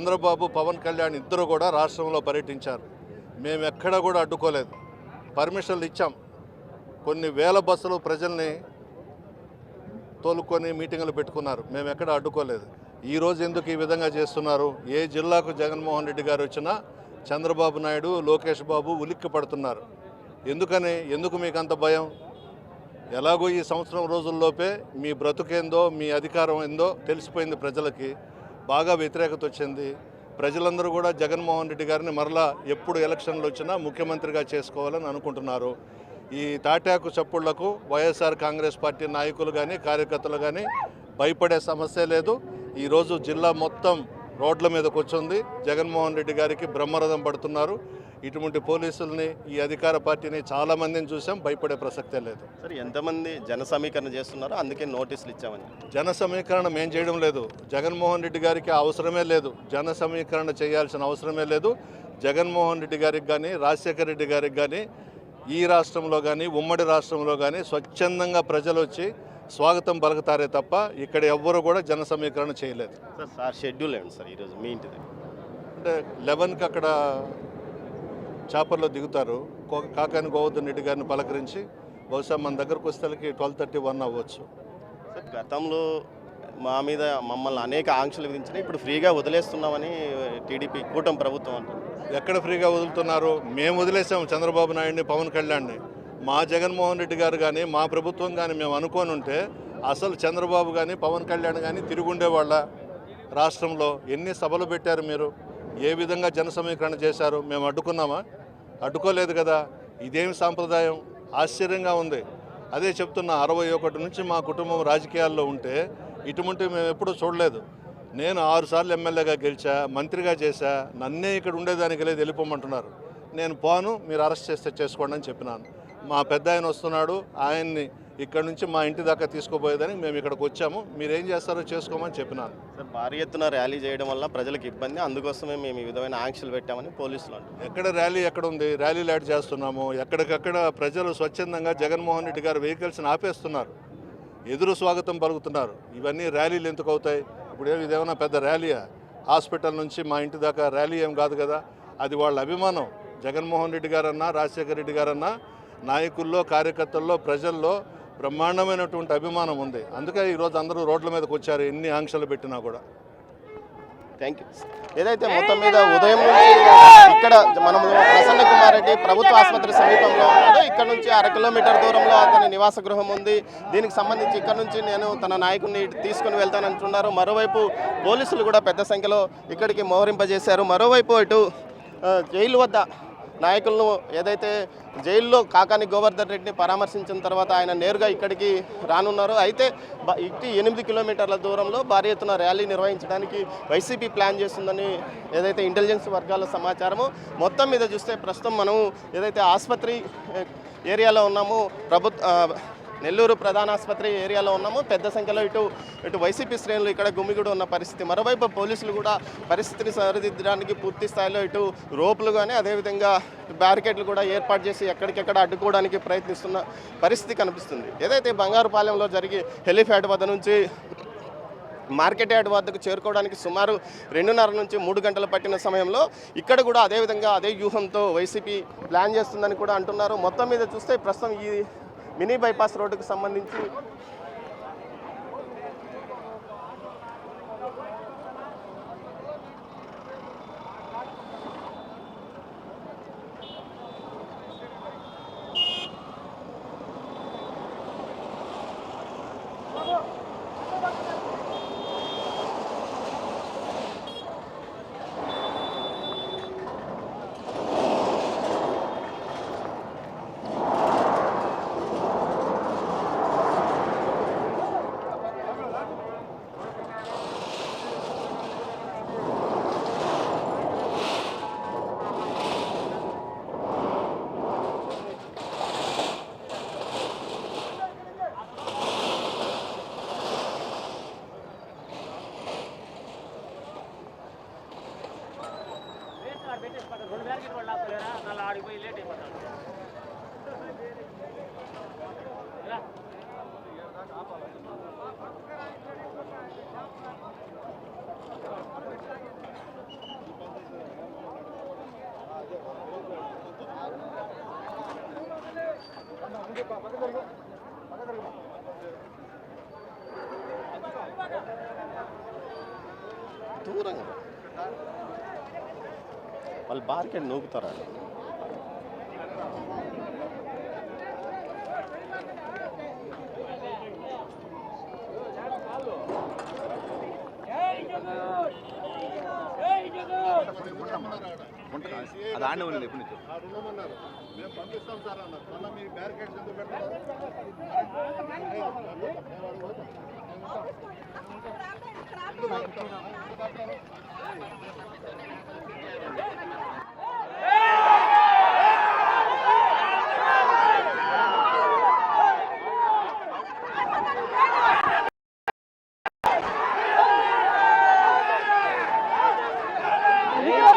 చంద్రబాబు పవన్ కళ్యాణ్ ఇద్దరు కూడా రాష్ట్రంలో పర్యటించారు. మేము ఎక్కడ కూడా అడ్డుకోలేదు. పర్మిషన్లు ఇచ్చాం. కొన్ని వేల బస్సులు ప్రజల్ని తోలుకొని మీటింగులు పెట్టుకున్నారు. మేము ఎక్కడ అడ్డుకోలేదు. ఈరోజు ఎందుకు ఈ విధంగా చేస్తున్నారు? ఏ జిల్లాకు జగన్మోహన్ రెడ్డి గారు వచ్చినా చంద్రబాబు నాయుడు, లోకేష్ బాబు ఉలిక్కి పడుతున్నారు. ఎందుకు మీకు అంత భయం? ఎలాగో ఈ సంవత్సరం రోజుల్లోపే మీ బ్రతుకేందో, మీ అధికారం ఏందో తెలిసిపోయింది. ప్రజలకి బాగా వ్యతిరేకత వచ్చింది. ప్రజలందరూ కూడా జగన్మోహన్ రెడ్డి గారిని మరలా ఎప్పుడు ఎలక్షన్లు వచ్చినా ముఖ్యమంత్రిగా చేసుకోవాలని అనుకుంటున్నారు. ఈ తాటాకు చప్పుళ్లకు వైఎస్ఆర్ కాంగ్రెస్ పార్టీ నాయకులు కానీ కార్యకర్తలు కానీ భయపడే సమస్య లేదు. ఈరోజు జిల్లా మొత్తం రోడ్ల మీదకి వచ్చింది. జగన్మోహన్ రెడ్డి గారికి బ్రహ్మరథం పడుతున్నారు. ఇటువంటి పోలీసుల్ని, ఈ అధికార పార్టీని చాలామందిని చూసాం. భయపడే ప్రసక్తే లేదు. సార్, ఎంతమంది జన సమీకరణ చేస్తున్నారో అందుకే నోటీసులు ఇచ్చామని. జన సమీకరణ మేము చేయడం లేదు. జగన్మోహన్ రెడ్డి గారికి అవసరమే లేదు. జన సమీకరణ చేయాల్సిన అవసరమే లేదు. జగన్మోహన్ రెడ్డి గారికి కానీ, రాజశేఖర రెడ్డి గారికి కానీ, ఈ రాష్ట్రంలో కానీ, ఉమ్మడి రాష్ట్రంలో కానీ స్వచ్ఛందంగా ప్రజలు వచ్చి స్వాగతం పలుకుతారే తప్ప ఇక్కడ ఎవ్వరూ కూడా జన సమీకరణ చేయలేదు. సార్ షెడ్యూల్ ఏంటి సార్ ఈరోజు మీ ఇంటిది? అంటే 11కి అక్కడ చాపర్లో దిగుతారు. కాకాని గోవర్ధన్ రెడ్డి గారిని పలకరించి బహుశా మన దగ్గరకు వచ్చేసరికి 12:31 అవ్వచ్చు. సార్, గతంలో మా మీద మమ్మల్ని అనేక ఆంక్షలు విధించినాయి. ఇప్పుడు ఫ్రీగా వదిలేస్తున్నామని టీడీపీ కూటమి ప్రభుత్వం అంటారు. ఎక్కడ ఫ్రీగా వదులుతున్నారు? మేము వదిలేసాము చంద్రబాబు నాయుడిని, పవన్ కళ్యాణ్ని. మా జగన్మోహన్ రెడ్డి గారు కానీ, మా ప్రభుత్వం కానీ మేము అనుకోని ఉంటే అసలు చంద్రబాబు కానీ, పవన్ కళ్యాణ్ కానీ తిరుగుండేవాళ్ళ? రాష్ట్రంలో ఎన్ని సభలు పెట్టారు మీరు? ఏ విధంగా జన సమీకరణ చేశారు? మేము అడ్డుకున్నామా? అడ్డుకోలేదు కదా. ఇదేమి సాంప్రదాయం? ఆశ్చర్యంగా ఉంది. అదే చెప్తున్నా, 61 నుంచి మా కుటుంబం రాజకీయాల్లో ఉంటే ఇటువంటి మేము ఎప్పుడూ చూడలేదు. నేను 6 సార్లు ఎమ్మెల్యేగా గెలిచా, మంత్రిగా చేశా. నన్నే ఇక్కడ ఉండేదానికి లేదు, వెళ్ళిపోమంటున్నారు. నేను పోను, మీరు అరెస్ట్ చేస్తే చేసుకోండి అని చెప్పినాను. మా పెద్ద ఆయన వస్తున్నాడు, ఆయన్ని ఇక్కడ నుంచి మా ఇంటి దాకా తీసుకుపోయేదని మేము ఇక్కడికి వచ్చాము. మీరేం చేస్తారో చేసుకోమని చెప్పినాను. సార్, భారీ ఎత్తున ర్యాలీ చేయడం వల్ల ప్రజలకు ఇబ్బంది, అందుకోసమే మేము ఈ విధమైన ఆంక్షలు పెట్టామని పోలీసులు అంటారు. ఎక్కడ ర్యాలీ ఎక్కడ ఉంది? ర్యాలీలు యాడ్ చేస్తున్నాము. ఎక్కడికక్కడ ప్రజలు స్వచ్ఛందంగా జగన్మోహన్ రెడ్డి గారు వెహికల్స్ని ఆపేస్తున్నారు, ఎదురు స్వాగతం పలుకుతున్నారు. ఇవన్నీ ర్యాలీలు ఎందుకు అవుతాయి? ఇప్పుడు ఇదేమన్నా పెద్ద ర్యాలీయా? హాస్పిటల్ నుంచి మా ఇంటి దాకా ర్యాలీ ఏం కాదు కదా. అది వాళ్ళ అభిమానం. జగన్మోహన్ రెడ్డి గారన్నా, రాజశేఖర రెడ్డి గారన్నా నాయకుల్లో, కార్యకర్తల్లో, ప్రజల్లో బ్రహ్మాండమైనటువంటి అభిమానం ఉంది. అందుకే ఈరోజు అందరూ రోడ్ల మీదకి వచ్చారు, ఎన్ని ఆంక్షలు పెట్టినా కూడా. Thank you. ఏదైతే మొత్తం మీద ఉదయం నుంచి ఇక్కడ మనం ప్రసన్న కుమార్ రెడ్డి ప్రభుత్వ ఆసుపత్రి సమీపంలో ఉన్నాడు. ఇక్కడ నుంచి 1/2 కిలోమీటర్ దూరంలో అతని నివాస గృహం ఉంది. దీనికి సంబంధించి ఇక్కడ నుంచి నేను తన నాయకుడిని తీసుకుని వెళ్తానంటున్నారు. మరోవైపు పోలీసులు కూడా పెద్ద సంఖ్యలో ఇక్కడికి మోహరింపజేశారు. మరోవైపు ఇటు జైలు వద్ద నాయకులను ఏదైతే జైల్లో కాకాని గోవర్ధన్ రెడ్డిని పరామర్శించిన తర్వాత ఆయన నేరుగా ఇక్కడికి రానున్నారు. అయితే ఇటు 8 కిలోమీటర్ల దూరంలో భారీ ఎత్తున ర్యాలీ నిర్వహించడానికి వైసీపీ ప్లాన్ చేస్తుందని ఏదైతే ఇంటెలిజెన్స్ వర్గాల సమాచారము. మొత్తం మీద చూస్తే ప్రస్తుతం మనం ఏదైతే ఆసుపత్రి ఏరియాలో ఉన్నామో, నెల్లూరు ప్రధాన ఆసుపత్రి ఏరియాలో ఉన్నాము. పెద్ద సంఖ్యలో ఇటు వైసీపీ శ్రేణులు ఇక్కడ గుమిగూడు ఉన్న పరిస్థితి. మరోవైపు పోలీసులు కూడా పరిస్థితిని సరిదిద్దడానికి పూర్తి స్థాయిలో ఇటు రోపులు కానీ అదేవిధంగా బ్యారికేడ్లు కూడా ఏర్పాటు చేసి ఎక్కడికెక్కడ అడ్డుకోవడానికి ప్రయత్నిస్తున్న పరిస్థితి కనిపిస్తుంది. ఏదైతే బంగారుపాలెంలో జరిగి హెలిప్యాడ్ వద్ద నుంచి మార్కెట్ యార్డ్ వద్దకు చేరుకోవడానికి సుమారు 2:30 నుంచి 3 గంటలు పట్టిన సమయంలో ఇక్కడ కూడా అదేవిధంగా అదే వ్యూహంతో వైసీపీ ప్లాన్ చేస్తుందని కూడా అంటున్నారు. మొత్తం మీద చూస్తే ప్రస్తుతం ఈ మినీ బైపాస్ రోడ్డుకు సంబంధించి దూరంగా వాళ్ళు బార్కెట్ నూకుతారా? అది ఆడనే ఉన్నది ఎప్పటి నుంచి. మేము పంపిస్తాం సార్ అన్నారు. మళ్ళీ మీ బ్యారికేడ్స్ ఎందుకు పెట్టారు? Yeah.